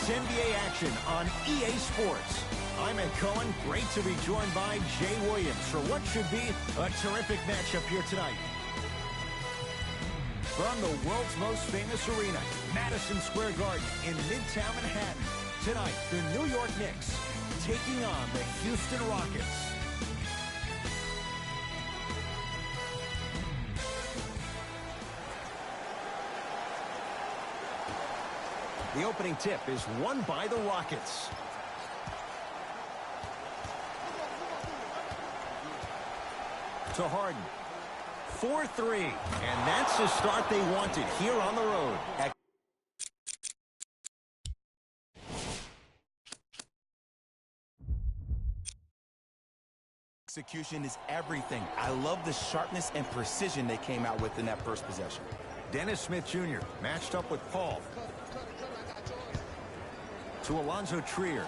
It's NBA action on EA Sports. I'm Ed Cohen. Great to be joined by Jay Williams for what should be a terrific matchup here tonight. From the world's most famous arena, Madison Square Garden in Midtown Manhattan. Tonight, the New York Knicks taking on the Houston Rockets. The opening tip is won by the Rockets. To Harden. 4-3. And that's the start they wanted here on the road. Execution is everything. I love the sharpness and precision they came out with in that first possession. Dennis Smith Jr. matched up with Paul. To Alonzo Trier.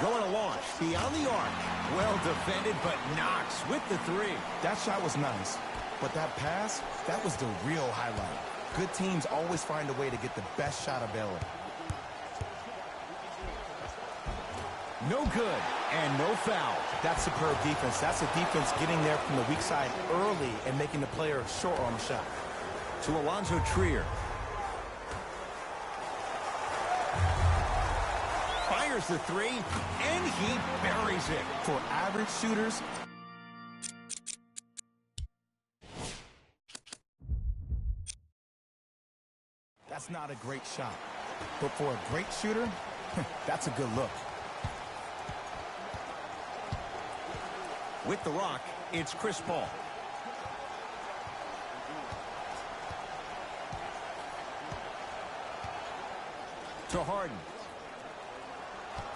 Going to launch beyond the arc. Well defended, but Knox with the three. That shot was nice, but that pass, that was the real highlight. Good teams always find a way to get the best shot available. No good, and no foul. That's superb defense. That's a defense getting there from the weak side early and making the player short on the shot. To Alonzo Trier. Fires the three, and he buries it. For average shooters, that's not a great shot. But for a great shooter, that's a good look. With the rock, it's Chris Paul. To Harden.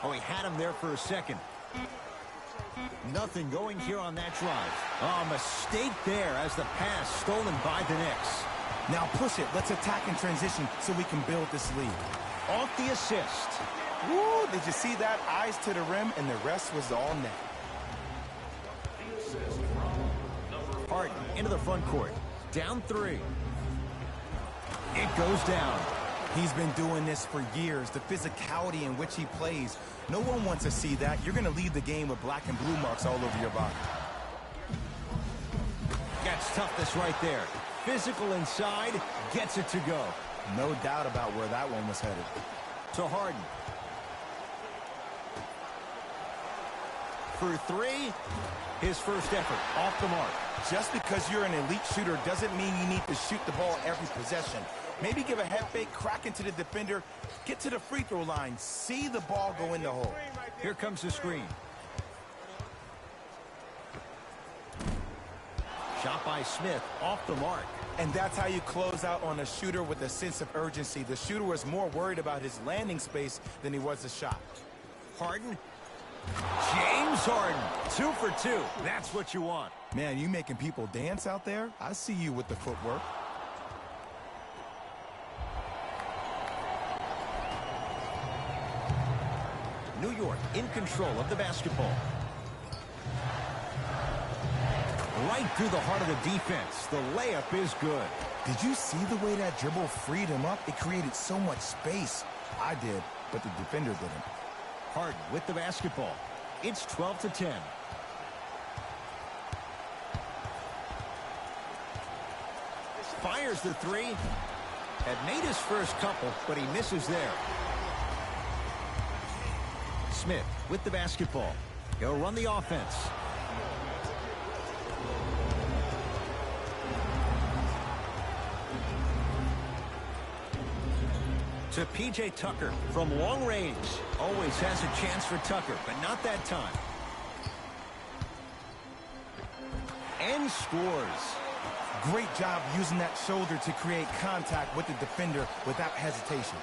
Oh, he had him there for a second. Nothing going here on that drive. Oh, mistake there as the pass stolen by the Knicks. Now push it. Let's attack in transition so we can build this lead. Off the assist. Woo! Did you see that? Eyes to the rim, and the rest was all net. Harden into the front court. Down three. It goes down. He's been doing this for years. The physicality in which he plays. No one wants to see that. You're going to leave the game with black and blue marks all over your body. Gets toughness right there. Physical inside. Gets it to go. No doubt about where that one was headed. To Harden. For three. His first effort off the mark. Just because you're an elite shooter doesn't mean you need to shoot the ball every possession. Maybe give a head fake, crack into the defender, get to the free throw line, see the ball go in the hole. Here comes the screen. Shot by Smith off the mark. And that's how you close out on a shooter with a sense of urgency. The shooter was more worried about his landing space than he was the shot. Harden. James Harden, 2 for 2. That's what you want. Man, you making people dance out there? I see you with the footwork. New York in control of the basketball. Right through the heart of the defense. The layup is good. Did you see the way that dribble freed him up? It created so much space. I did, but the defender didn't. Harden with the basketball. It's 12-10. Fires the three. Had made his first couple, but he misses there. Smith with the basketball. He'll run the offense. To P.J. Tucker from long range. Always has a chance for Tucker, but not that time. And scores. Great job using that shoulder to create contact with the defender without hesitation.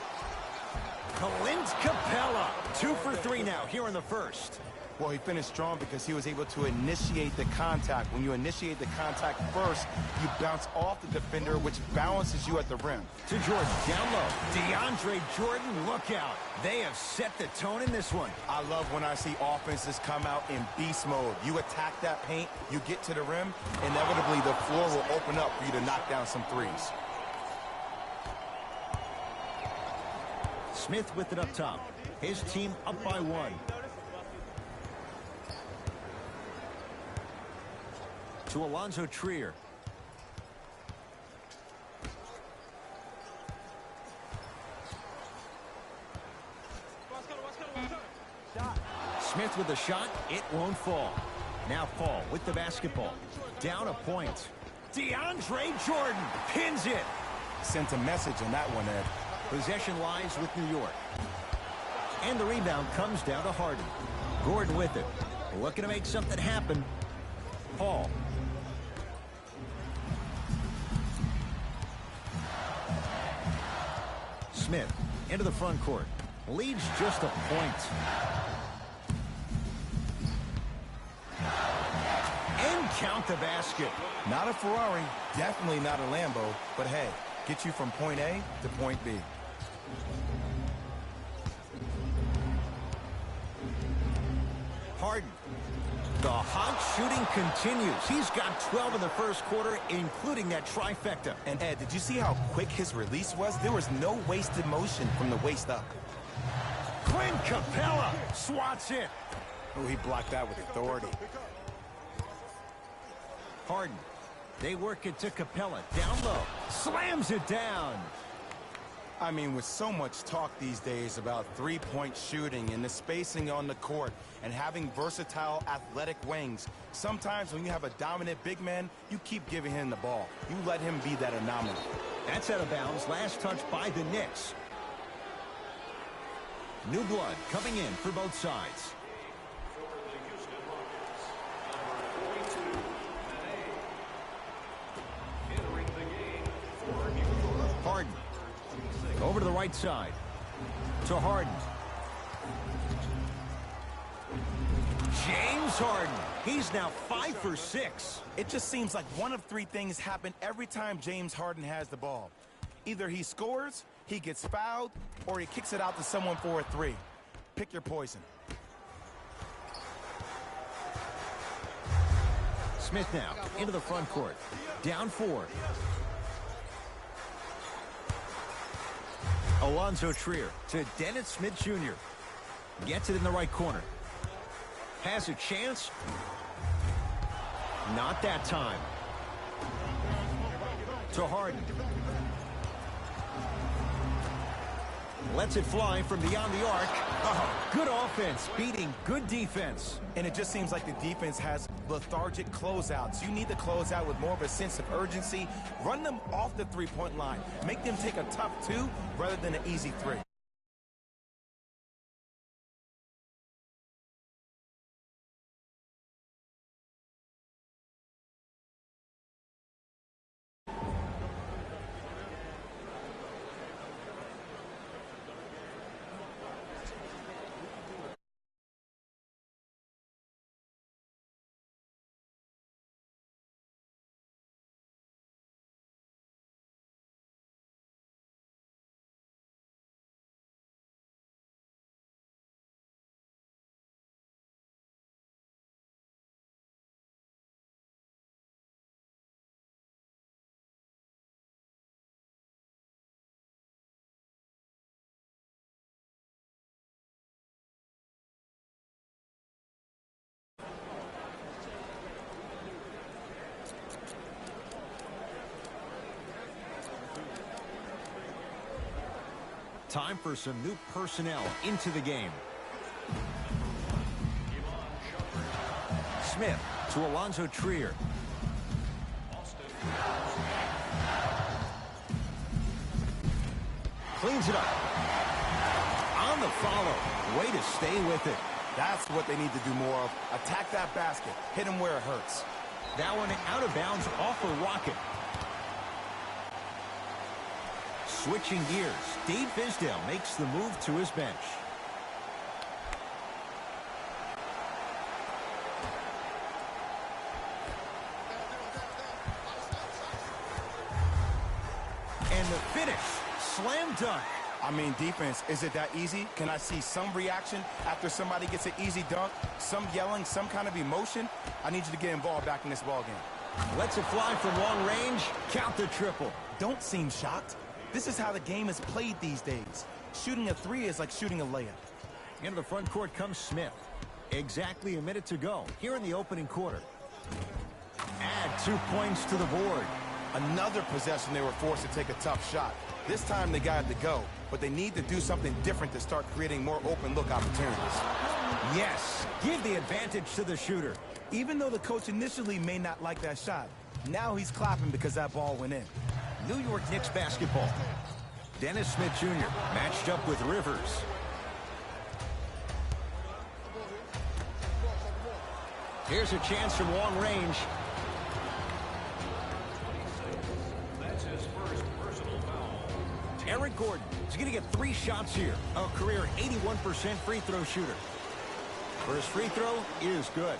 Clint Capella, 2 for 3 now here in the first. Well, he finished strong because he was able to initiate the contact. When you initiate the contact first, you bounce off the defender, which balances you at the rim. To Jordan, down low. DeAndre Jordan, look out. They have set the tone in this one. I love when I see offenses come out in beast mode. You attack that paint, you get to the rim, inevitably the floor will open up for you to knock down some threes. Smith with it up top. His team up by 1. To Alonzo Trier. Smith with the shot. It won't fall. Now Paul with the basketball. Down a point. DeAndre Jordan pins it. Sent a message on that one, Ed. Possession lies with New York. And the rebound comes down to Harden. Gordon with it. Looking to make something happen. Paul. Smith into the front court. Leads just a point. And count the basket. Not a Ferrari, definitely not a Lambo, but hey, get you from point A to point B. Harden. The hot shooting continues. He's got 12 in the first quarter, including that trifecta. And Ed, did you see how quick his release was? There was no wasted motion from the waist up. Clint Capella swats it. Oh, he blocked that with authority. Harden. They work it to Capella. Down low. Slams it down. I mean, with so much talk these days about three-point shooting and the spacing on the court and having versatile athletic wings, sometimes when you have a dominant big man, you keep giving him the ball. You let him be that anomaly. That's out of bounds. Last touch by the Knicks. New blood coming in for both sides. Harden. Over to the right side. To Harden. James Harden. He's now 5 for 6. It just seems like one of three things happen every time James Harden has the ball. Either he scores, he gets fouled, or he kicks it out to someone for a three. Pick your poison. Smith now into the front court. Down 4. Alonzo Trier to Dennis Smith Jr. Gets it in the right corner. Has a chance. Not that time. To Harden. Lets it fly from beyond the arc. Oh, good offense beating good defense. And it just seems like the defense has lethargic closeouts. You need to close out with more of a sense of urgency. Run them off the three-point line. Make them take a tough 2 rather than an easy 3. Time for some new personnel into the game. Smith to Alonzo Trier. Cleans it up. On the follow. Way to stay with it. That's what they need to do more of. Attack that basket. Hit him where it hurts. That one out of bounds off a rocket. Switching gears, Dave Fizdale makes the move to his bench. And the finish, slam dunk. I mean, defense, is it that easy? Can I see some reaction after somebody gets an easy dunk? Some yelling, some kind of emotion? I need you to get involved back in this ballgame. Lets it fly from long range. Count the triple. Don't seem shocked. This is how the game is played these days. Shooting a three is like shooting a layup. Into the front court comes Smith. Exactly a minute to go here in the opening quarter. Add 2 points to the board. Another possession they were forced to take a tough shot. This time they got it to go, but they need to do something different to start creating more open look opportunities. Yes, give the advantage to the shooter. Even though the coach initially may not like that shot, now he's clapping because that ball went in. New York Knicks basketball. Dennis Smith Jr. matched up with Rivers. Here's a chance from long range. That's his first personal foul. Eric Gordon is going to get 3 shots here. A career 81% free throw shooter. First free throw is good.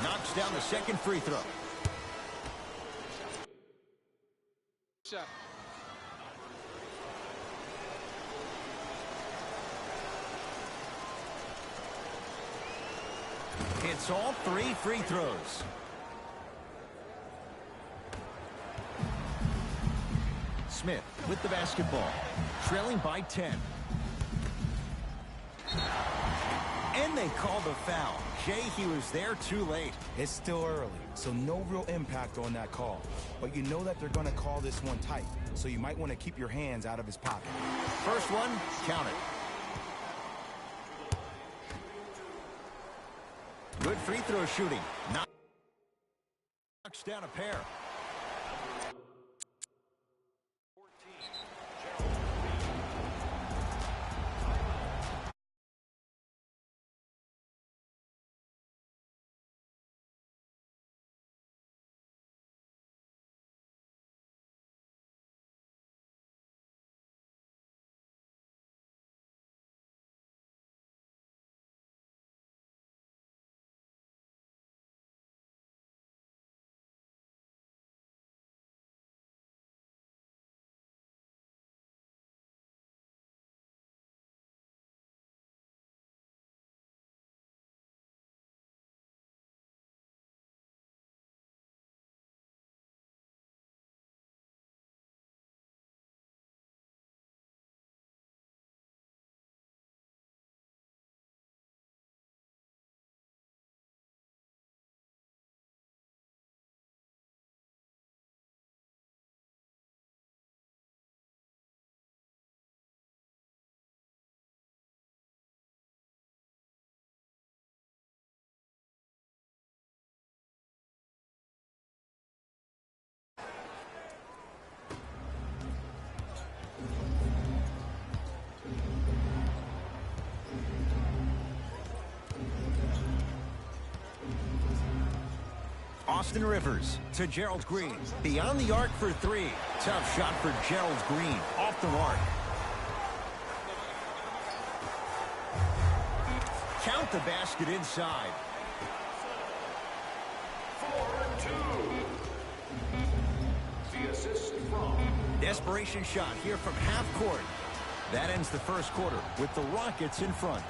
Knocks down the second free throw. Shot. It's all 3 free throws. Smith with the basketball, trailing by 10. And they call the foul. Jay, he was there too late. It's still early, so no real impact on that call. But you know that they're going to call this one tight, so you might want to keep your hands out of his pocket. First one, count it. Good free throw shooting. Knocks down a pair. Austin Rivers to Gerald Green. Beyond the arc for 3. Tough shot for Gerald Green. Off the mark. Count the basket inside. 4-2. The assist from. Desperation shot here from half court. That ends the first quarter with the Rockets in front.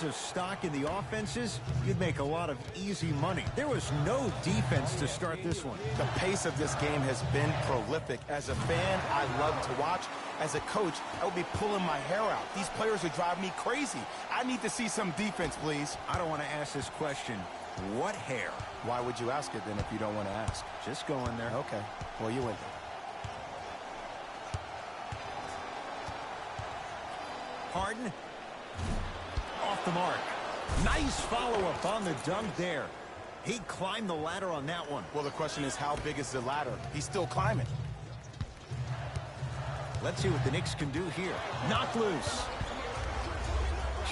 Of stock in the offenses, you'd make a lot of easy money. There was no defense to start this one. The pace of this game has been prolific. As a fan, I love to watch. As a coach, I would be pulling my hair out. These players would drive me crazy. I need to see some defense, please. I don't want to ask this question. What hair? Why would you ask it then if you don't want to ask? Just go in there. Okay. Well, you went there. Harden. Off the mark. Nice follow-up on the dunk there. He climbed the ladder on that one. Well, the question is, how big is the ladder? He's still climbing. Let's see what the Knicks can do here. Knock loose.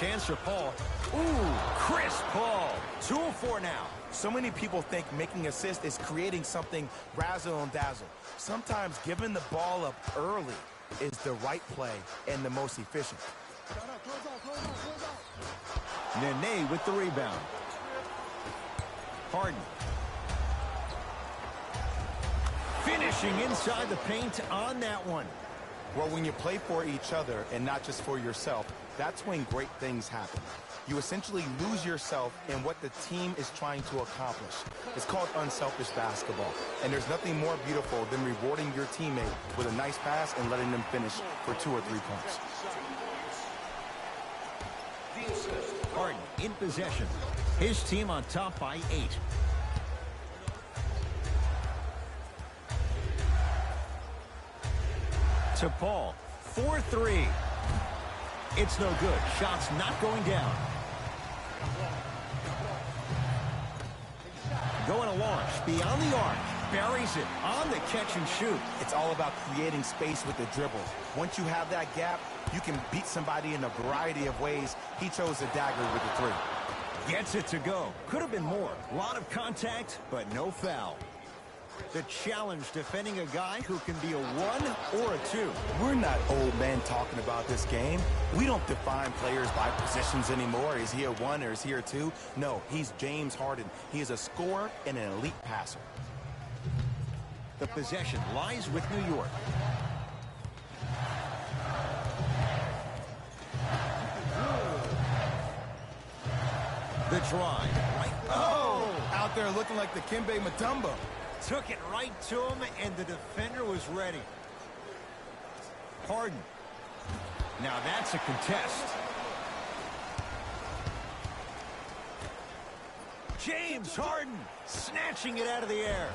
chance for Paul. Ooh, crisp ball. 2 of 4 now. So many people think making assists is creating something razzle and dazzle. Sometimes giving the ball up early is the right play and the most efficient. Nene with the rebound. Harden. Finishing inside the paint on that one. Well, when you play for each other and not just for yourself, that's when great things happen. You essentially lose yourself in what the team is trying to accomplish. It's called unselfish basketball. And there's nothing more beautiful than rewarding your teammate with a nice pass and letting them finish for 2 or 3 points. Harden in possession. His team on top by 8. To Paul. 4-3. It's no good. Shots not going down. Going to launch. Beyond the arc. Buries it on the catch and shoot. It's all about creating space with the dribble. Once you have that gap, you can beat somebody in a variety of ways. He chose the dagger with the 3. Gets it to go. Could have been more. A lot of contact, but no foul. The challenge defending a guy who can be a 1 or a 2. We're not old men talking about this game. We don't define players by positions anymore. Is he a 1 or is he a 2? No, he's James Harden. He is a scorer and an elite passer. The possession lies with New York. The drive. Right. Oh! Out there looking like the Kimbe Mutombo. Took it right to him, and the defender was ready. Harden. Now that's a contest. James Harden snatching it out of the air.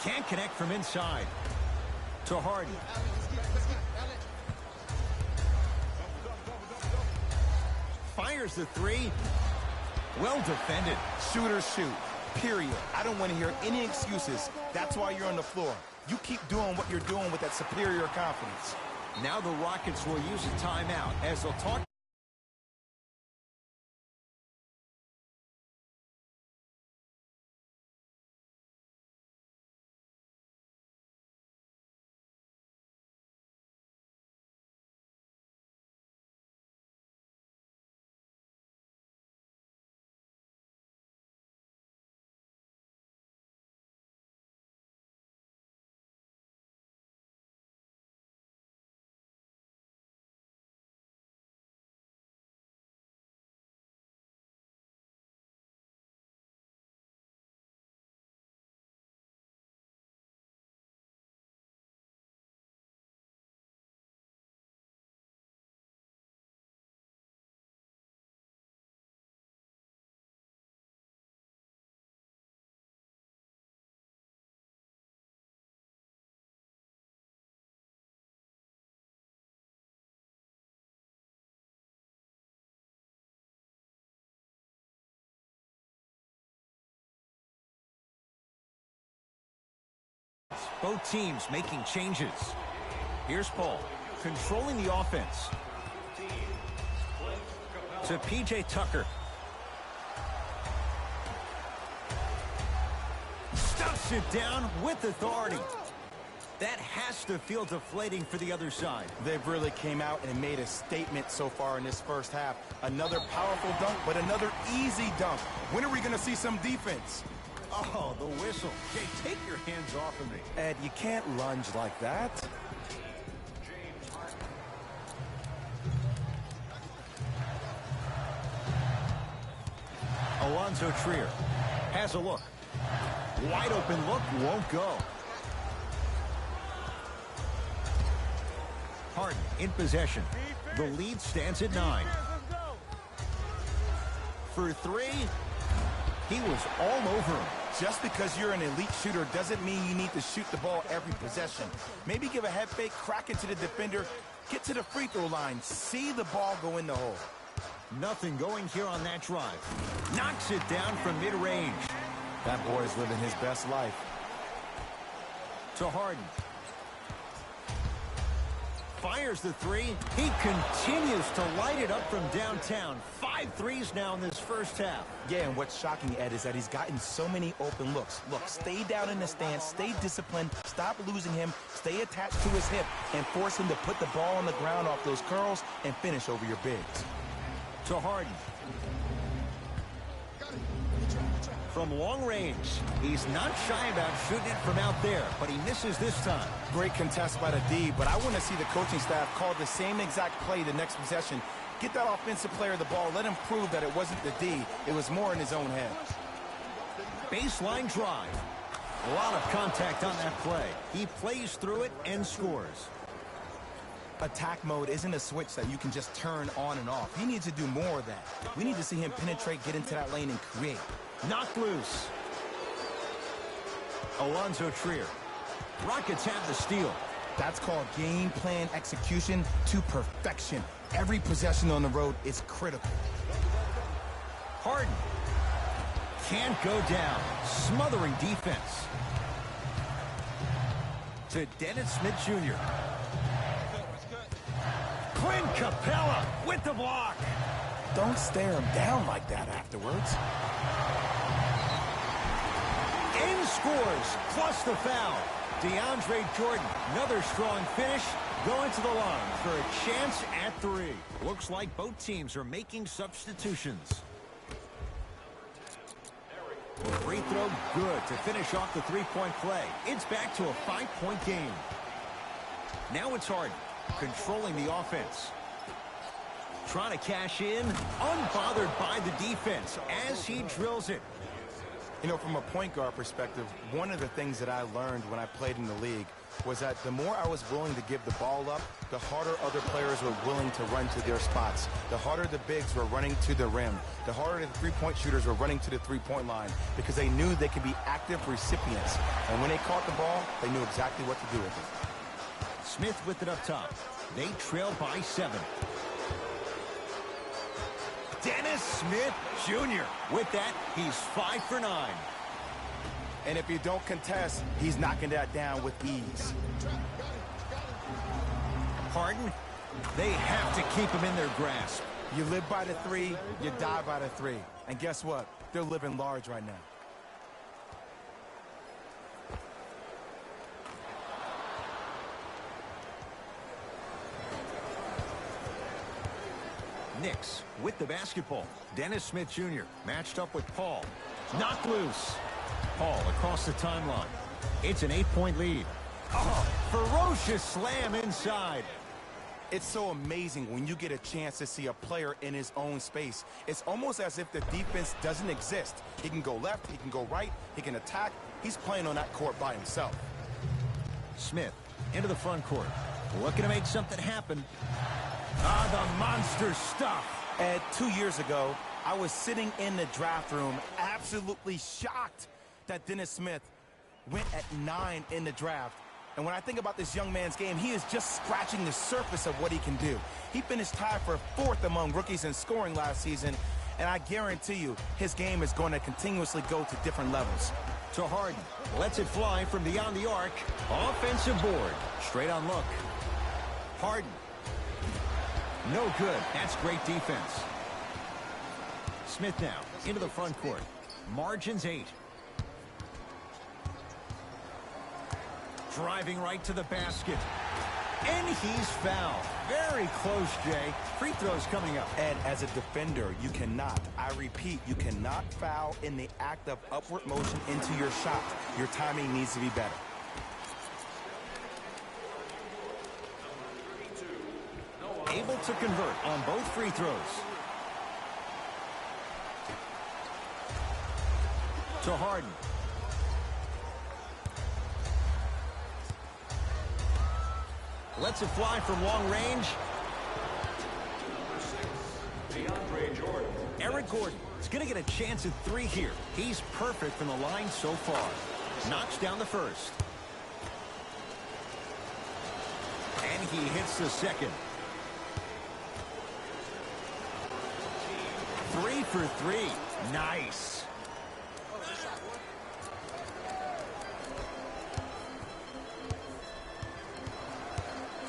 Can't connect from inside. To Harden. Fires the 3. Well defended. Shooters shoot. Period. I don't want to hear any excuses. That's why you're on the floor. You keep doing what you're doing with that superior confidence. Now the Rockets will use a timeout as they'll talk. Both teams making changes. Here's Paul, controlling the offense. To P.J. Tucker. Stuffs it down with authority. That has to feel deflating for the other side. They've really came out and made a statement so far in this first half. Another powerful dunk, but another easy dunk. When are we going to see some defense? Oh, the whistle. Jay, take your hands off of me. Ed, you can't lunge like that. Alonzo Trier has a look. Wide open look, won't go. Harden in possession. The lead stands at 9. For 3, he was all over him. Just because you're an elite shooter doesn't mean you need to shoot the ball every possession. Maybe give a head fake, crack it to the defender, get to the free throw line, see the ball go in the hole. Nothing going here on that drive. Knocks it down from mid-range. That boy's living his best life. To Harden. fires the three. He continues to light it up from downtown. 5 threes now in this first half. Yeah, and what's shocking, Ed, is that he's gotten so many open looks. Look, stay down in the stance, stay disciplined, stop losing him, stay attached to his hip, and force him to put the ball on the ground off those curls and finish over your bigs. To Harden. From long range, he's not shy about shooting it from out there, but he misses this time. Great contest by the D, but I want to see the coaching staff call the same exact play the next possession. Get that offensive player the ball, let him prove that it wasn't the D, it was more in his own head. Baseline drive. A lot of contact on that play. He plays through it and scores. Attack mode isn't a switch that you can just turn on and off. He needs to do more of that. We need to see him penetrate, get into that lane, and create. Knocked loose. Alonzo Trier. Rockets have the steal. That's called game plan execution to perfection. Every possession on the road is critical. Harden. Can't go down. Smothering defense. To Dennis Smith Jr. Clint Capella with the block. Don't stare him down like that afterwards. In scores, plus the foul. DeAndre Jordan, another strong finish, going to the line for a chance at 3. Looks like both teams are making substitutions. Free throw good to finish off the three-point play. It's back to a 5-point game. Now it's Harden, controlling the offense. Trying to cash in, unbothered by the defense as he drills it. You know, from a point guard perspective, one of the things that I learned when I played in the league was that the more I was willing to give the ball up, the harder other players were willing to run to their spots. The harder the bigs were running to the rim. The harder the three-point shooters were running to the three-point line because they knew they could be active recipients. And when they caught the ball, they knew exactly what to do with it. Smith with it up top. They trail by 7. Dennis Smith Jr. With that, he's 5 for 9. And if you don't contest, he's knocking that down with ease. Harden, they have to keep him in their grasp. You live by the 3, you die by the 3. And guess what? They're living large right now. Knicks with the basketball. Dennis Smith Jr. matched up with Paul. Knocked loose. Paul across the timeline. It's an 8-point lead. Oh, ferocious slam inside. It's so amazing when you get a chance to see a player in his own space. It's almost as if the defense doesn't exist. He can go left, he can go right, he can attack. He's playing on that court by himself. Smith into the front court. Looking to make something happen. Ah, the monster stuff. Ed, 2 years ago, I was sitting in the draft room absolutely shocked that Dennis Smith went at 9 in the draft. And when I think about this young man's game, he is just scratching the surface of what he can do. He finished tied for 4th among rookies in scoring last season, and I guarantee you his game is going to continuously go to different levels. To Harden, lets it fly from beyond the arc. Offensive board, straight on look. Harden. No good. That's great defense. Smith now into the front court. Margins 8. Driving right to the basket. And he's fouled. Very close, Jay. Free throws coming up. And as a defender, you cannot, I repeat, you cannot foul in the act of upward motion into your shot. Your timing needs to be better. Able to convert on both free throws. To Harden. Lets it fly from long range. DeAndre Jordan. Eric Gordon is going to get a chance at 3 here. He's perfect from the line so far. Knocks down the first. And he hits the second. 3 for 3. Nice.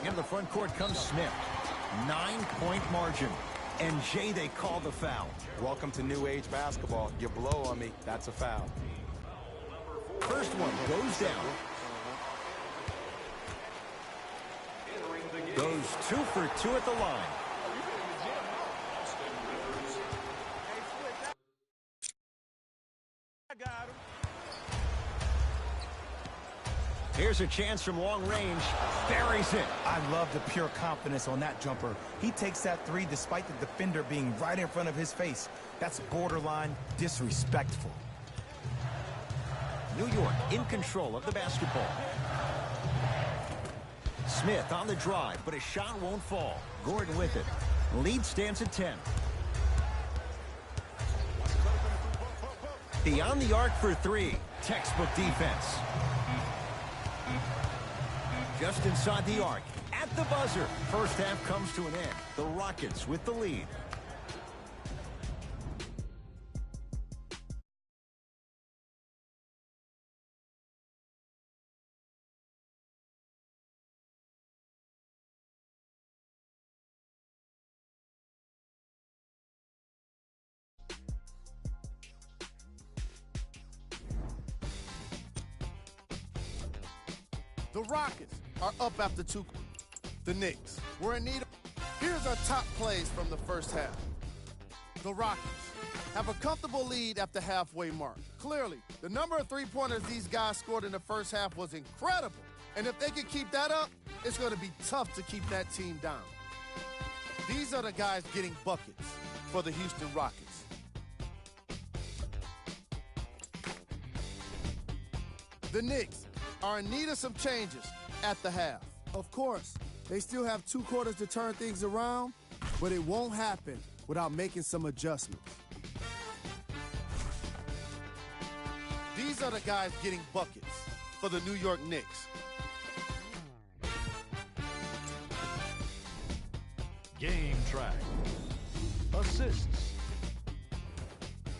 Into the front court comes Smith. 9-point margin. And Jay, they call the foul. Welcome to new age basketball. You blow on me, that's a foul. First one goes down. Goes 2 for 2 at the line. Here's a chance from long range. Buries it. I love the pure confidence on that jumper. He takes that three despite the defender being right in front of his face. That's borderline disrespectful. New York in control of the basketball. Smith on the drive, but his shot won't fall. Gordon with it. Lead stands at 10. Beyond the arc for 3. Textbook defense. Just inside the arc. At the buzzer. First half comes to an end. The Rockets with the lead. The Rockets are up after 2. The Knicks were in need of... Here's our top plays from the first half. The Rockets have a comfortable lead at the halfway mark. Clearly, the number of three-pointers these guys scored in the first half was incredible. And if they can keep that up, it's going to be tough to keep that team down. These are the guys getting buckets for the Houston Rockets. The Knicks are in need of some changes at the half. Of course, they still have 2 quarters to turn things around, but it won't happen without making some adjustments. These are the guys getting buckets for the New York Knicks. Game track. Assists.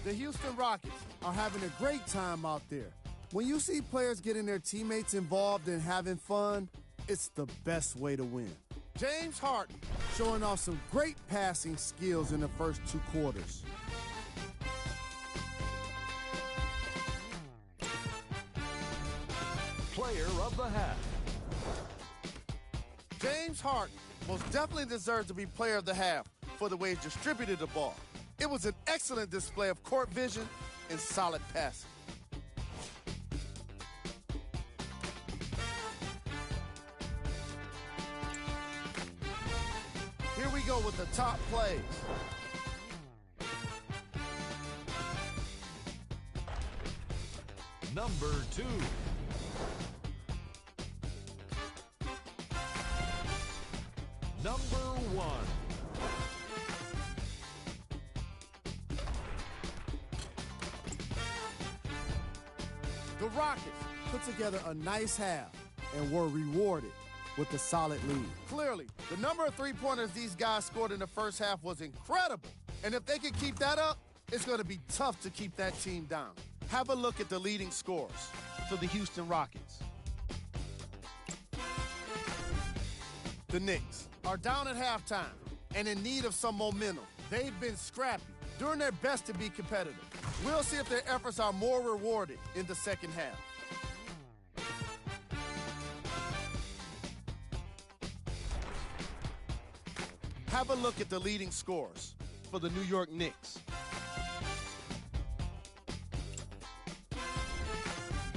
The Houston Rockets are having a great time out there. When you see players getting their teammates involved and having fun, it's the best way to win. James Harden Showing off some great passing skills in the first 2 quarters. Player of the half. James Harden most definitely deserves to be player of the half for the way he distributed the ball. It was an excellent display of court vision and solid passing. Here we go with the top plays. Number 2. Number 1. The Rockets put together a nice half and were rewarded with a solid lead. Clearly, the number of three-pointers these guys scored in the first half was incredible. And if they can keep that up, it's going to be tough to keep that team down. Have a look at the leading scorers for the Houston Rockets. The Knicks are down at halftime and in need of some momentum. They've been scrappy, doing their best to be competitive. We'll see if their efforts are more rewarded in the second half. Have a look at the leading scorers for the New York Knicks.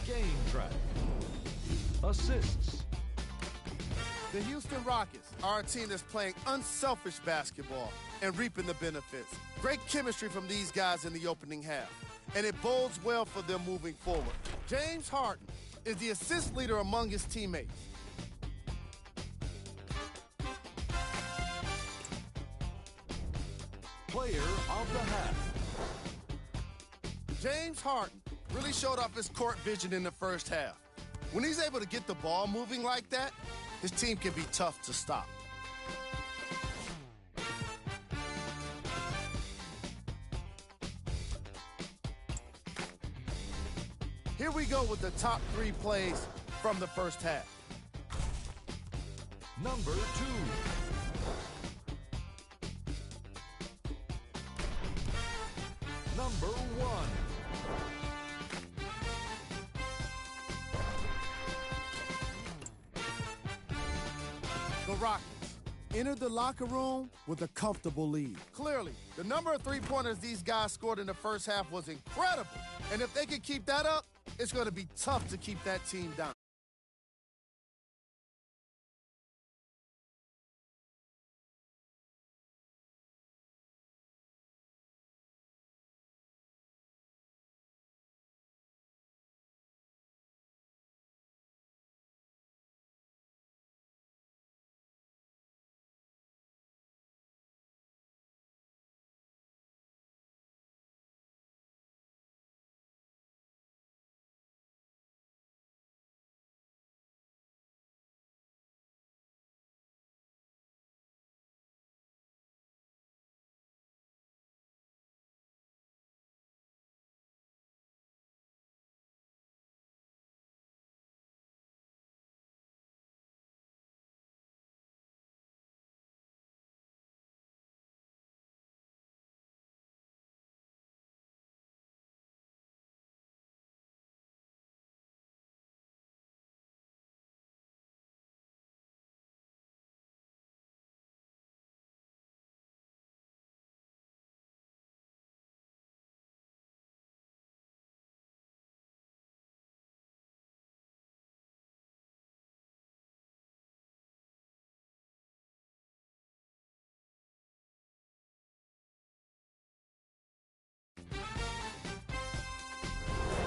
Game track. Assists. The Houston Rockets are a team that's playing unselfish basketball and reaping the benefits. Great chemistry from these guys in the opening half, and it bodes well for them moving forward. James Harden is the assist leader among his teammates. Player of the half. James Harden really showed off his court vision in the first half. When he's able to get the ball moving like that, his team can be tough to stop. Here we go with the top 3 plays from the first half. Number 2. Number 1. The Rockets entered the locker room with a comfortable lead. Clearly, the number of three-pointers these guys scored in the first half was incredible. And if they can keep that up, it's going to be tough to keep that team down.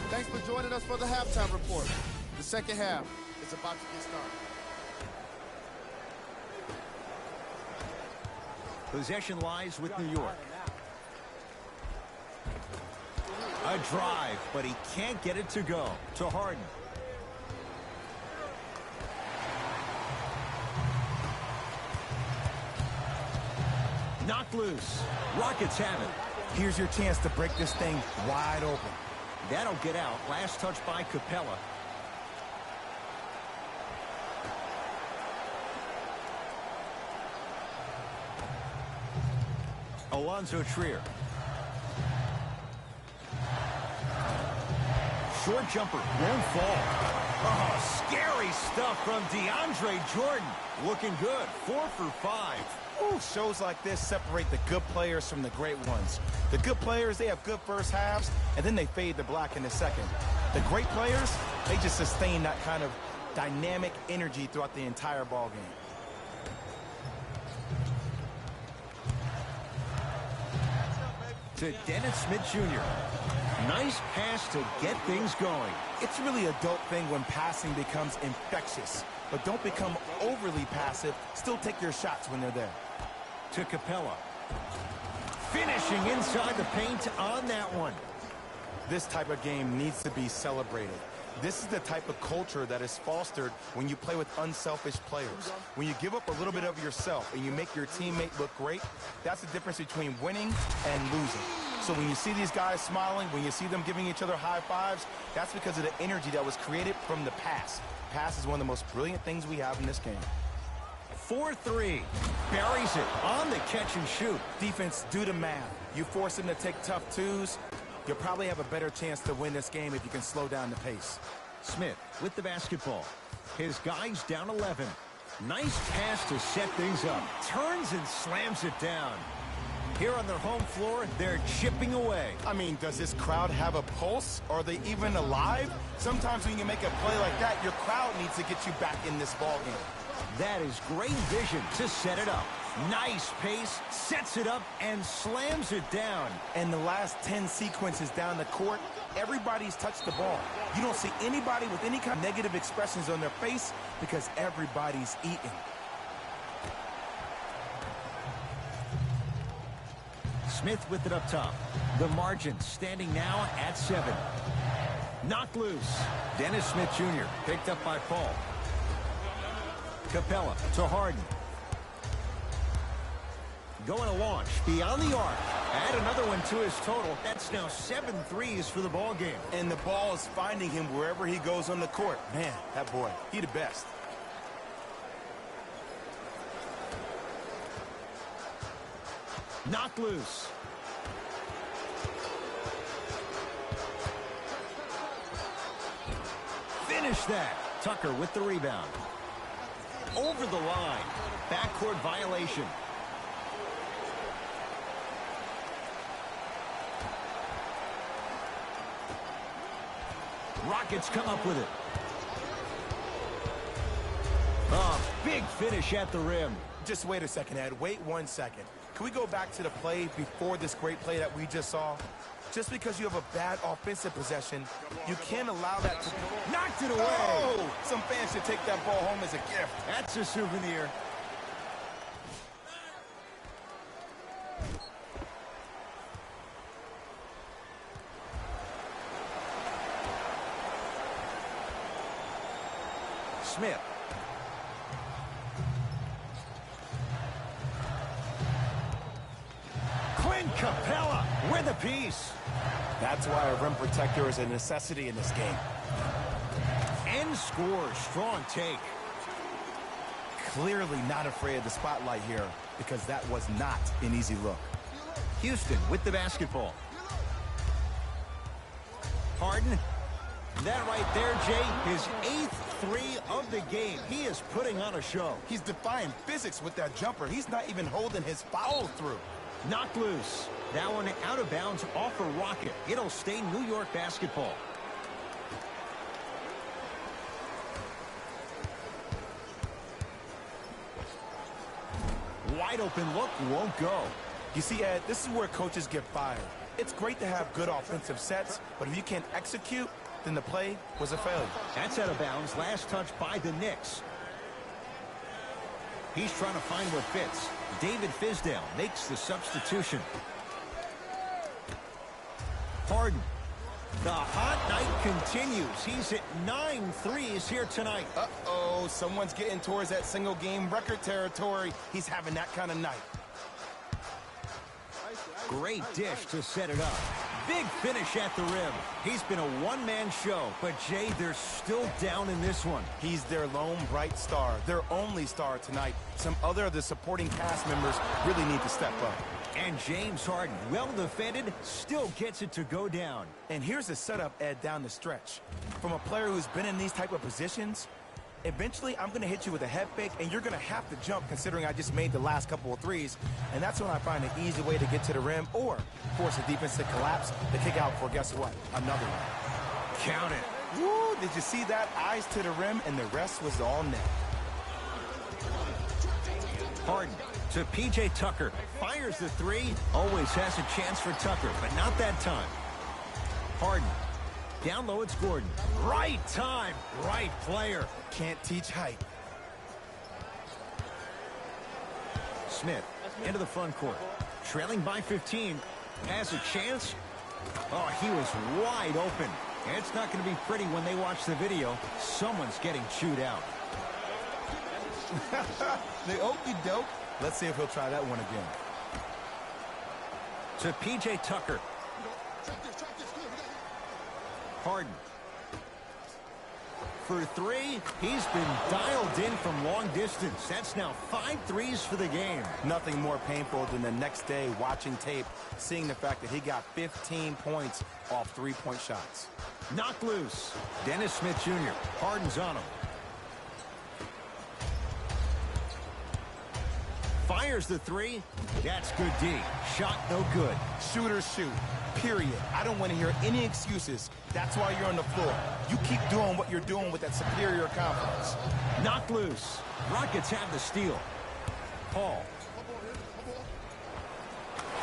Thanks for joining us for the halftime report. The second half is about to get started. Possession lies with New York. A drive, but he can't get it to go. To Harden. Knocked loose. Rockets have it. Here's your chance to break this thing wide open. That'll get out. Last touch by Capella. Alonzo Trier. Short jumper. Won't fall. Oh, scary stuff from DeAndre Jordan. Looking good. 4 for 5. Ooh, shows like this separate the good players from the great ones. The good players, they have good first halves, and then they fade to black in the second. The great players, they just sustain that kind of dynamic energy throughout the entire ball game. To Dennis Smith Jr. Nice pass to get things going. It's really a dope thing when passing becomes infectious. But don't become overly passive. Still take your shots when they're there. To Capella. Finishing inside the paint on that one. This type of game needs to be celebrated. This is the type of culture that is fostered when you play with unselfish players. When you give up a little bit of yourself and you make your teammate look great, that's the difference between winning and losing. So when you see these guys smiling, when you see them giving each other high fives, that's because of the energy that was created from the pass. Pass is one of the most brilliant things we have in this game. 4-3. Buries it on the catch and shoot. Defense, do the math. You force them to take tough twos, you'll probably have a better chance to win this game if you can slow down the pace. Smith with the basketball. His guys down 11. Nice pass to set things up. Turns and slams it down. Here on their home floor, they're chipping away. I mean, does this crowd have a pulse? Are they even alive? Sometimes when you make a play like that, your crowd needs to get you back in this ball game. That is great vision to set it up. Nice pace, sets it up, and slams it down. And the last 10 sequences down the court, everybody's touched the ball. You don't see anybody with any kind of negative expressions on their face because everybody's eating. Smith with it up top. The margin standing now at 7. Knocked loose. Dennis Smith Jr. picked up by Paul. Capella to Harden. Going to launch beyond the arc. Add another one to his total. That's now 7 threes for the ball game. And the ball is finding him wherever he goes on the court. Man, that boy, he the best. Knocked loose. Finish that. Tucker with the rebound. Over the line. Backcourt violation. Rockets come up with it. Oh, big finish at the rim. Just wait a second, Ed. Wait 1 second. Can we go back to the play before this great play that we just saw? Just because you have a bad offensive possession, you can't allow that to... Knocked it away. Oh! Some fans should take that ball home as a gift. That's a souvenir. Smith. Clint Capella with a piece. That's why a rim protector is a necessity in this game. And scores. Strong take. Clearly not afraid of the spotlight here because that was not an easy look. Houston with the basketball. Harden. That right there, Jay, his 8th three of the game. He is putting on a show. He's defying physics with that jumper. He's not even holding his follow through. Knocked loose. That one out of bounds off a rocket. It'll stay New York basketball. Wide open look, won't go. You see, Ed, this is where coaches get fired. It's great to have good offensive sets, but if you can't execute, then the play was a failure. That's out of bounds. Last touch by the Knicks. He's trying to find what fits. David Fizdale makes the substitution. Harden. The hot night continues. He's at 9 threes here tonight. Uh-oh, someone's getting towards that single-game record territory. He's having that kind of night. Great dish to set it up. Big finish at the rim. He's been a one-man show, but Jay, they're still down in this one. He's their lone bright star, their only star tonight. Some other of the supporting cast members really need to step up. And James Harden, well defended, still gets it to go down. And here's the setup, Ed, down the stretch. From a player who's been in these type of positions, eventually I'm going to hit you with a head fake, and you're going to have to jump considering I just made the last couple of threes. And that's when I find an easy way to get to the rim or force a defense to collapse to kick out for, guess what, another one. Count it. Woo, did you see that? Eyes to the rim, and the rest was all net. Harden to P.J. Tucker. Fires the three. Always has a chance for Tucker, but not that time. Harden. Down low, it's Gordon. Right time, right player. Can't teach height. Smith into the front court. Trailing by 15. Has a chance. Oh, he was wide open. It's not going to be pretty when they watch the video. Someone's getting chewed out. The okey doke. Let's see if he'll try that one again. To P.J. Tucker. Harden. For three, he's been dialed in from long distance. That's now 5 threes for the game. Nothing more painful than the next day watching tape, seeing the fact that he got 15 points off three-point shots. Knocked loose. Dennis Smith Jr. Harden's on him. Fires the three. That's good D. Shot no good. Shooters shoot. Period. I don't want to hear any excuses. That's why you're on the floor. You keep doing what you're doing with that superior confidence. Knocked loose. Rockets have the steal. Paul.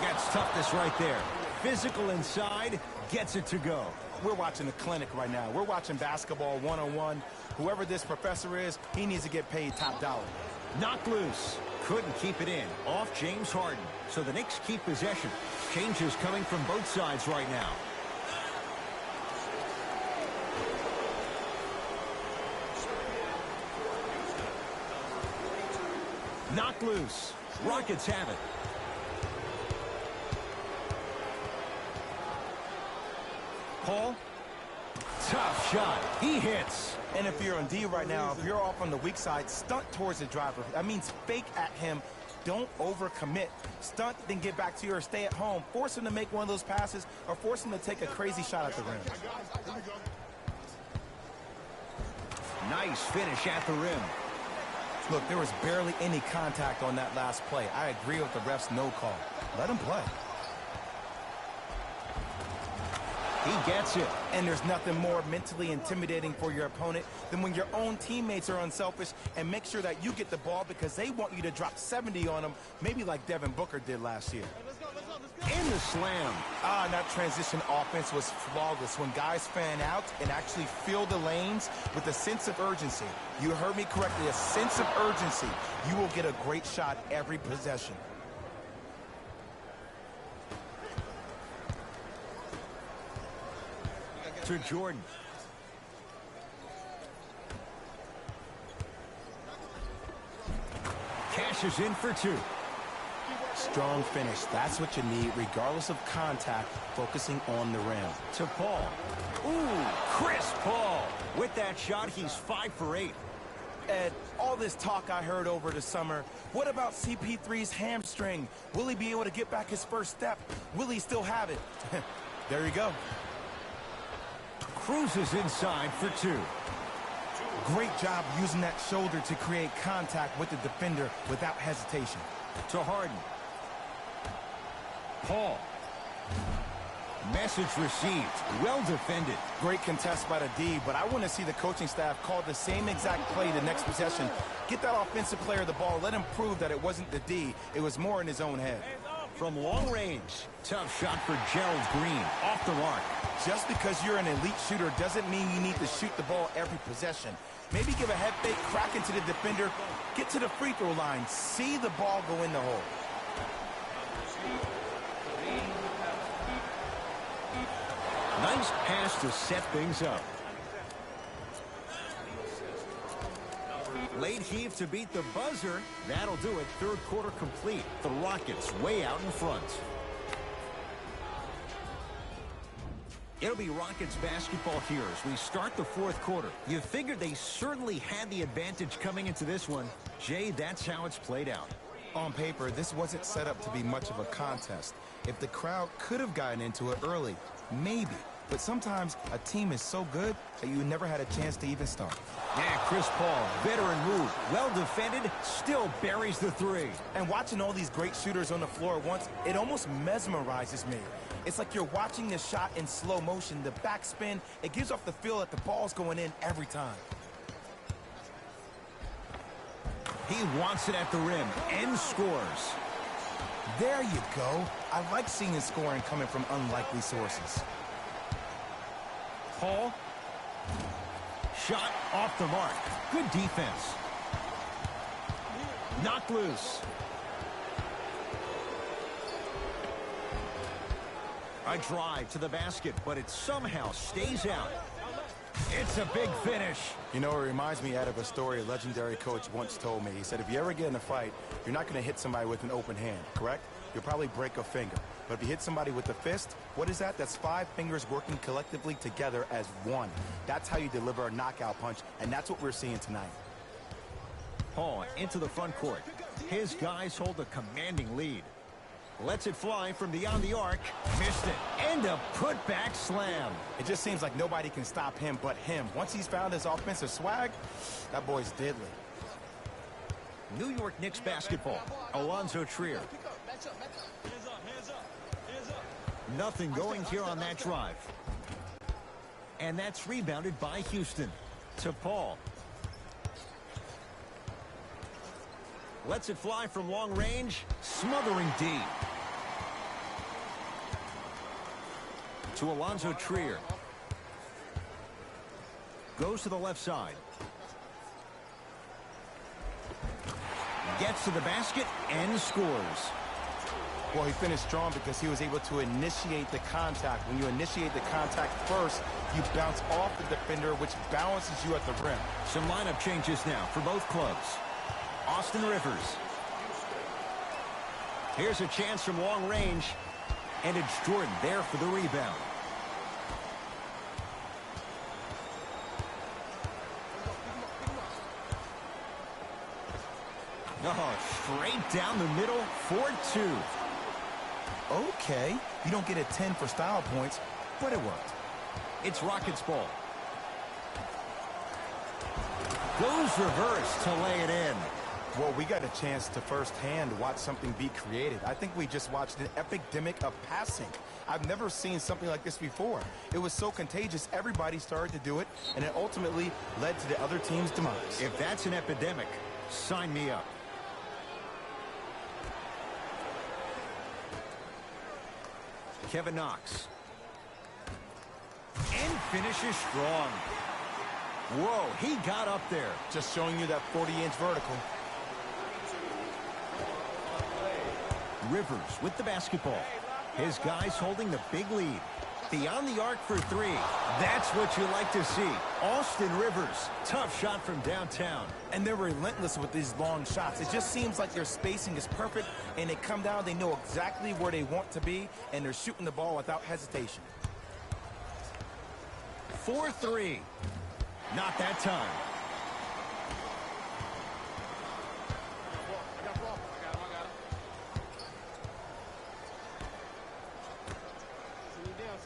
Gets toughness right there. Physical inside. Gets it to go. We're watching a clinic right now. We're watching basketball one-on-one. Whoever this professor is, he needs to get paid top dollar. Knocked loose. Couldn't keep it in. Off James Harden. So the Knicks keep possession. Changes coming from both sides right now. Knocked loose. Rockets have it. Paul. Tough shot. He hits. And if you're on D right now, if you're off on the weak side, stunt towards the driver. That means fake at him. don't overcommit. Stunt, then get back to you or stay at home. Force him to make one of those passes or force him to take a crazy shot at the rim. Nice finish at the rim. Look, there was barely any contact on that last play. I agree with the ref's no call. Let him play. He gets it. And there's nothing more mentally intimidating for your opponent than when your own teammates are unselfish and make sure that you get the ball because they want you to drop 70 on them, maybe like Devin Booker did last year. In the slam. And that transition offense was flawless when guys fan out and actually fill the lanes with a sense of urgency. You heard me correctly, a sense of urgency. You will get a great shot every possession. To Jordan. Cashes in for two. Strong finish. That's what you need, regardless of contact, focusing on the rim. To Paul. Ooh, Chris Paul. With that shot, he's 5 for 8. Ed, all this talk I heard over the summer, what about CP3's hamstring? Will he be able to get back his first step? Will he still have it? There you go. Cruises inside for 2. Great job using that shoulder to create contact with the defender without hesitation. To Harden. Paul. Message received. Well defended. Great contest by the D, but I want to see the coaching staff call the same exact play the next possession. Get that offensive player the ball. Let him prove that it wasn't the D. It was more in his own head. From long range. Tough shot for Gerald Green. Off the mark. Just because you're an elite shooter doesn't mean you need to shoot the ball every possession. Maybe give a head fake, crack into the defender, get to the free throw line, see the ball go in the hole. Nice pass to set things up. Late heave to beat the buzzer. That'll do it. Third quarter complete. The Rockets way out in front. It'll be Rockets basketball here as we start the fourth quarter. You figured they certainly had the advantage coming into this one. Jay, that's how it's played out. On paper, this wasn't set up to be much of a contest. If the crowd could have gotten into it early, maybe. But sometimes a team is so good that you never had a chance to even start. Yeah, Chris Paul, veteran move. Well defended, still buries the three. And watching all these great shooters on the floor at once, it almost mesmerizes me. It's like you're watching the shot in slow motion. The backspin, it gives off the feel that the ball's going in every time. He wants it at the rim and scores. There you go. I like seeing scoring coming from unlikely sources. Paul. Shot off the mark. Good defense. Knocked loose. A drive to the basket, but it somehow stays out. It's a big finish. You know, it reminds me out of a story a legendary coach once told me. He said, if you ever get in a fight, you're not going to hit somebody with an open hand, correct? You'll probably break a finger. But if you hit somebody with a fist, what is that? That's 5 fingers working collectively together as one. That's how you deliver a knockout punch, and that's what we're seeing tonight. Paul into the front court. His guys hold a commanding lead. Lets it fly from beyond the arc. Missed it. And a putback slam. It just seems like nobody can stop him but him. Once he's found his offensive swag, that boy's deadly. New York Knicks basketball. Alonzo Trier. Nothing going here on that drive. And that's rebounded by Houston. To Paul. Lets it fly from long range. Smothering D. To Alonzo Trier. Goes to the left side. Gets to the basket and scores. Well, he finished strong because he was able to initiate the contact. When you initiate the contact first, you bounce off the defender, which balances you at the rim. Some lineup changes now for both clubs. Austin Rivers. Here's a chance from long range. And it's Jordan there for the rebound. Oh, straight down the middle for 2. Okay, you don't get a 10 for style points, but it worked. It's Rockets ball. Goes reverse to lay it in. Well, we got a chance to firsthand watch something be created. I think we just watched an epidemic of passing. I've never seen something like this before. It was so contagious, everybody started to do it, and it ultimately led to the other team's demise. If that's an epidemic, sign me up. Kevin Knox. And finishes strong. Whoa, he got up there. Just showing you that 40-inch vertical. Rivers with the basketball. His guys holding the big lead. Beyond the arc for 3. That's what you like to see. Austin Rivers. Tough shot from downtown. And they're relentless with these long shots. It just seems like their spacing is perfect, and they come down, they know exactly where they want to be, and they're shooting the ball without hesitation. 4-3. Not that time.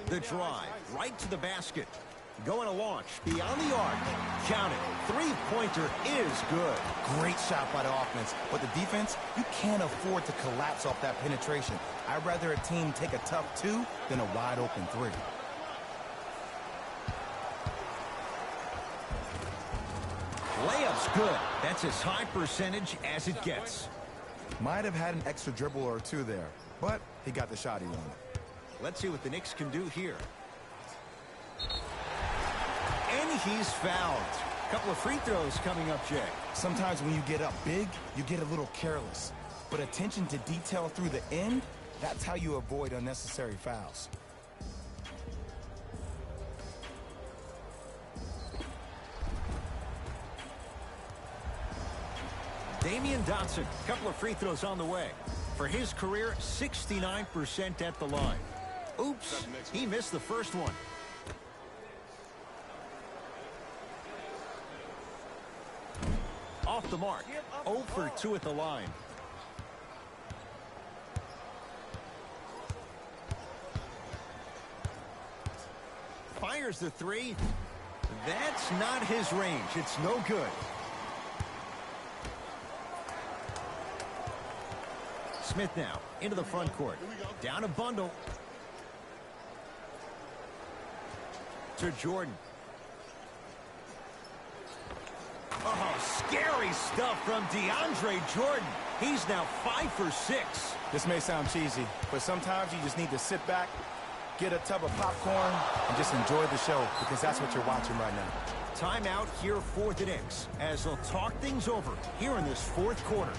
The drive, right to the basket. Going to launch, beyond the arc. Count it. Three-pointer is good. Great shot by the offense. But the defense, you can't afford to collapse off that penetration. I'd rather a team take a tough 2 than a wide-open 3. Layup's good. That's as high percentage as it gets. Might have had an extra dribble or 2 there, but he got the shot he wanted. Let's see what the Knicks can do here. And he's fouled. A couple of free throws coming up, Jay. Sometimes when you get up big, you get a little careless. But attention to detail through the end, that's how you avoid unnecessary fouls. Damian Dotson, a couple of free throws on the way. For his career, 69% at the line. Oops, he missed the first one. Off the mark. 0 for 2 at the line. Fires the 3. That's not his range. It's no good. Smith now into the front court. Down a bundle. To Jordan. Oh, scary stuff from DeAndre Jordan. He's now 5 for 6. This may sound cheesy, but sometimes you just need to sit back, get a tub of popcorn, and just enjoy the show, because that's what you're watching right now. Timeout here for the Knicks as they'll talk things over here in this fourth quarter.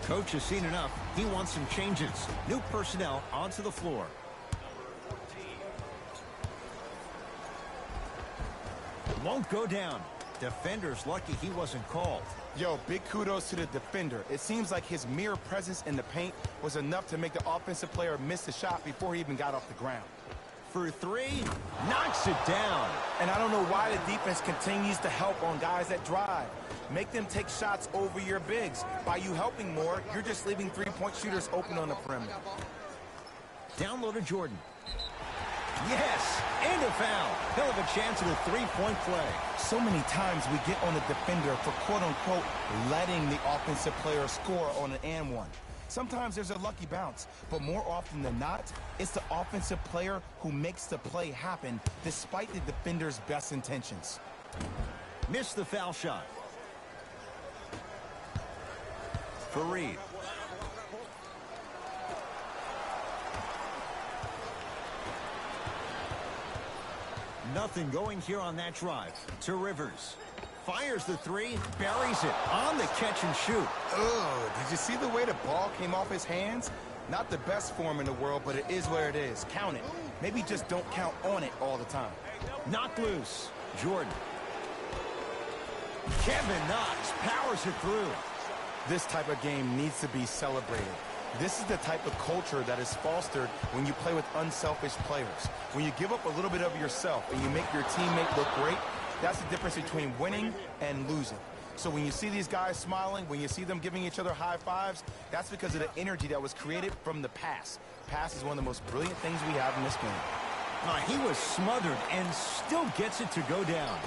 Coach has seen enough. He wants some changes. New personnel onto the floor. Won't go down. Defender's lucky he wasn't called. Yo, big kudos to the defender. It seems like his mere presence in the paint was enough to make the offensive player miss the shot before he even got off the ground. For 3, knocks it down. And I don't know why the defense continues to help on guys that drive. Make them take shots over your bigs. By you helping more, you're just leaving three-point shooters open on the perimeter. Down low to Jordan. Yes, and a foul. He'll have a chance at a three-point play. So many times we get on the defender for quote-unquote letting the offensive player score on an and one. Sometimes there's a lucky bounce, but more often than not, it's the offensive player who makes the play happen despite the defender's best intentions. Missed the foul shot. For Reed. Nothing going here on that drive. To Rivers. Fires the three, buries it on the catch and shoot. Ugh, did you see the way the ball came off his hands? Not the best form in the world, but it is what it is. Count it. Maybe just don't count on it all the time. Knocked loose. Jordan. Kevin Knox powers it through. This type of game needs to be celebrated. This is the type of culture that is fostered when you play with unselfish players. When you give up a little bit of yourself and you make your teammate look great, that's the difference between winning and losing. So when you see these guys smiling, when you see them giving each other high fives, that's because of the energy that was created from the pass. Pass is one of the most brilliant things we have in this game. He was smothered and still gets it to go down.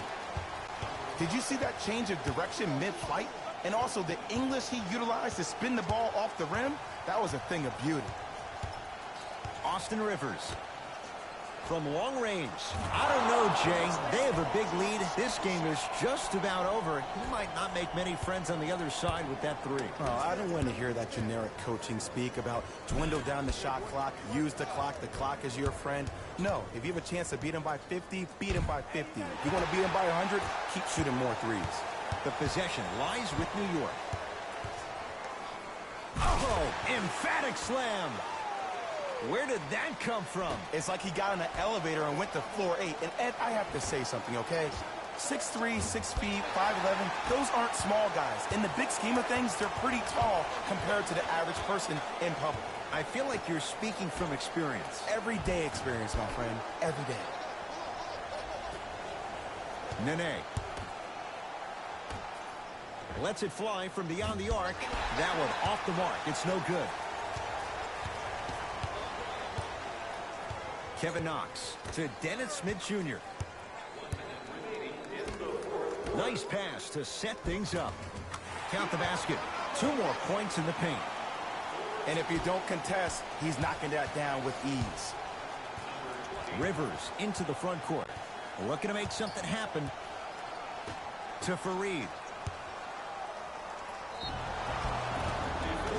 Did you see that change of direction mid-flight? And also the English he utilized to spin the ball off the rim? That was a thing of beauty. Austin Rivers. From long range. I don't know, Jay. They have a big lead. This game is just about over. He might not make many friends on the other side with that three. Oh, I don't want to hear that generic coaching speak about dwindle down the shot clock, use the clock is your friend. No, if you have a chance to beat him by 50, beat him by 50. If you want to beat him by 100, keep shooting more threes. The possession lies with New York. Oh, emphatic slam. Where did that come from? It's like he got on an elevator and went to floor 8. And Ed, I have to say something, okay? 6'3", 6 feet, 5'11", those aren't small guys. In the big scheme of things, they're pretty tall compared to the average person in public. I feel like you're speaking from experience. Everyday experience, my friend. Every day. Nene. Lets it fly from beyond the arc. That one off the mark. It's no good. Kevin Knox to Dennis Smith Jr. Nice pass to set things up. Count the basket. 2 more points in the paint. And if you don't contest, he's knocking that down with ease. Rivers into the front court. Looking to make something happen. To Fareed.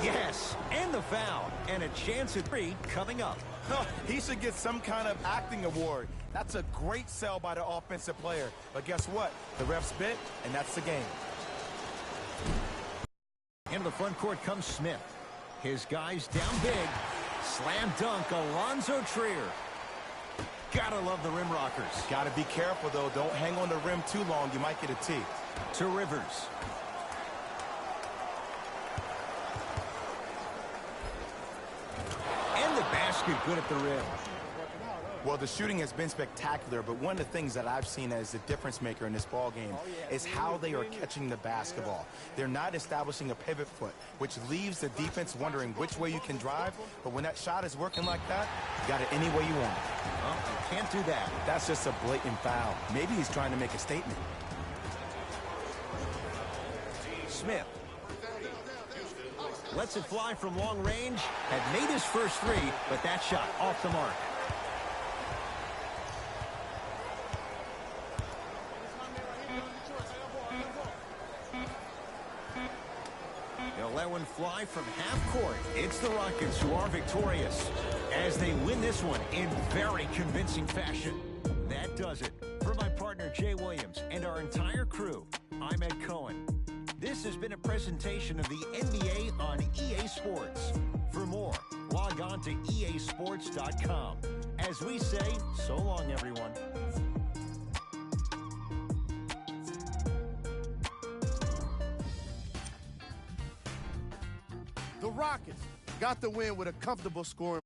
Yes, and the foul. And a chance at 3 coming up. He should get some kind of acting award. That's a great sell by the offensive player. But guess what? The refs bit, and that's the game. Into the front court comes Smith. His guys down big. Slam dunk, Alonzo Trier. Gotta love the rim rockers. Gotta be careful, though. Don't hang on the rim too long. You might get a tee. To Rivers. And the basket good at the rim. Well, the shooting has been spectacular, but one of the things that I've seen as the difference maker in this ball game is how they are catching the basketball. They're not establishing a pivot foot, which leaves the defense wondering which way you can drive, but when that shot is working like that, you got it any way you want. Well, you can't do that. That's just a blatant foul. Maybe he's trying to make a statement. Smith. Lets it fly from long range. Had made his first 3, but that shot off the mark. They'll let one fly from half court. It's the Rockets who are victorious as they win this one in very convincing fashion. That does it. For my partner Jay Williams and our entire crew, I'm Ed Cohen. This has been a presentation of the NBA on EA Sports. For more, log on to easports.com. As we say, so long, everyone. The Rockets got the win with a comfortable scoring.